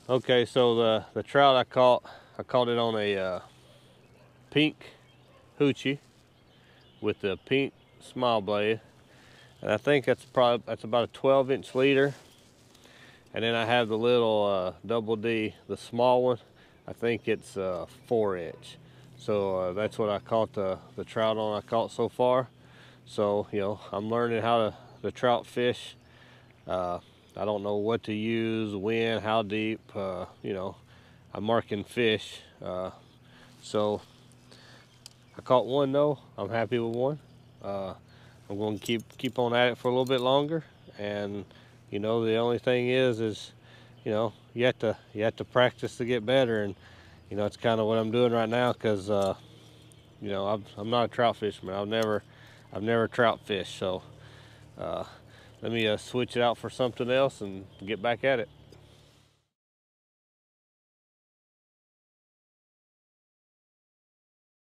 Okay, so the trout I caught it on a pink hoochie with the pink smile blade, and I think that's about a 12-inch leader. And then I have the little double D, the small one. I think it's 4-inch. So that's what I caught the trout on. I caught so far. So you know, I'm learning how to trout fish. I don't know what to use, when, how deep. You know, I'm marking fish. So I caught one though. I'm happy with one. I'm going to keep on at it for a little bit longer. And you know, the only thing is you know, you have to practice to get better. And you know, it's kind of what I'm doing right now, because you know, I'm not a trout fisherman. I've never trout fished. So let me switch it out for something else and get back at it.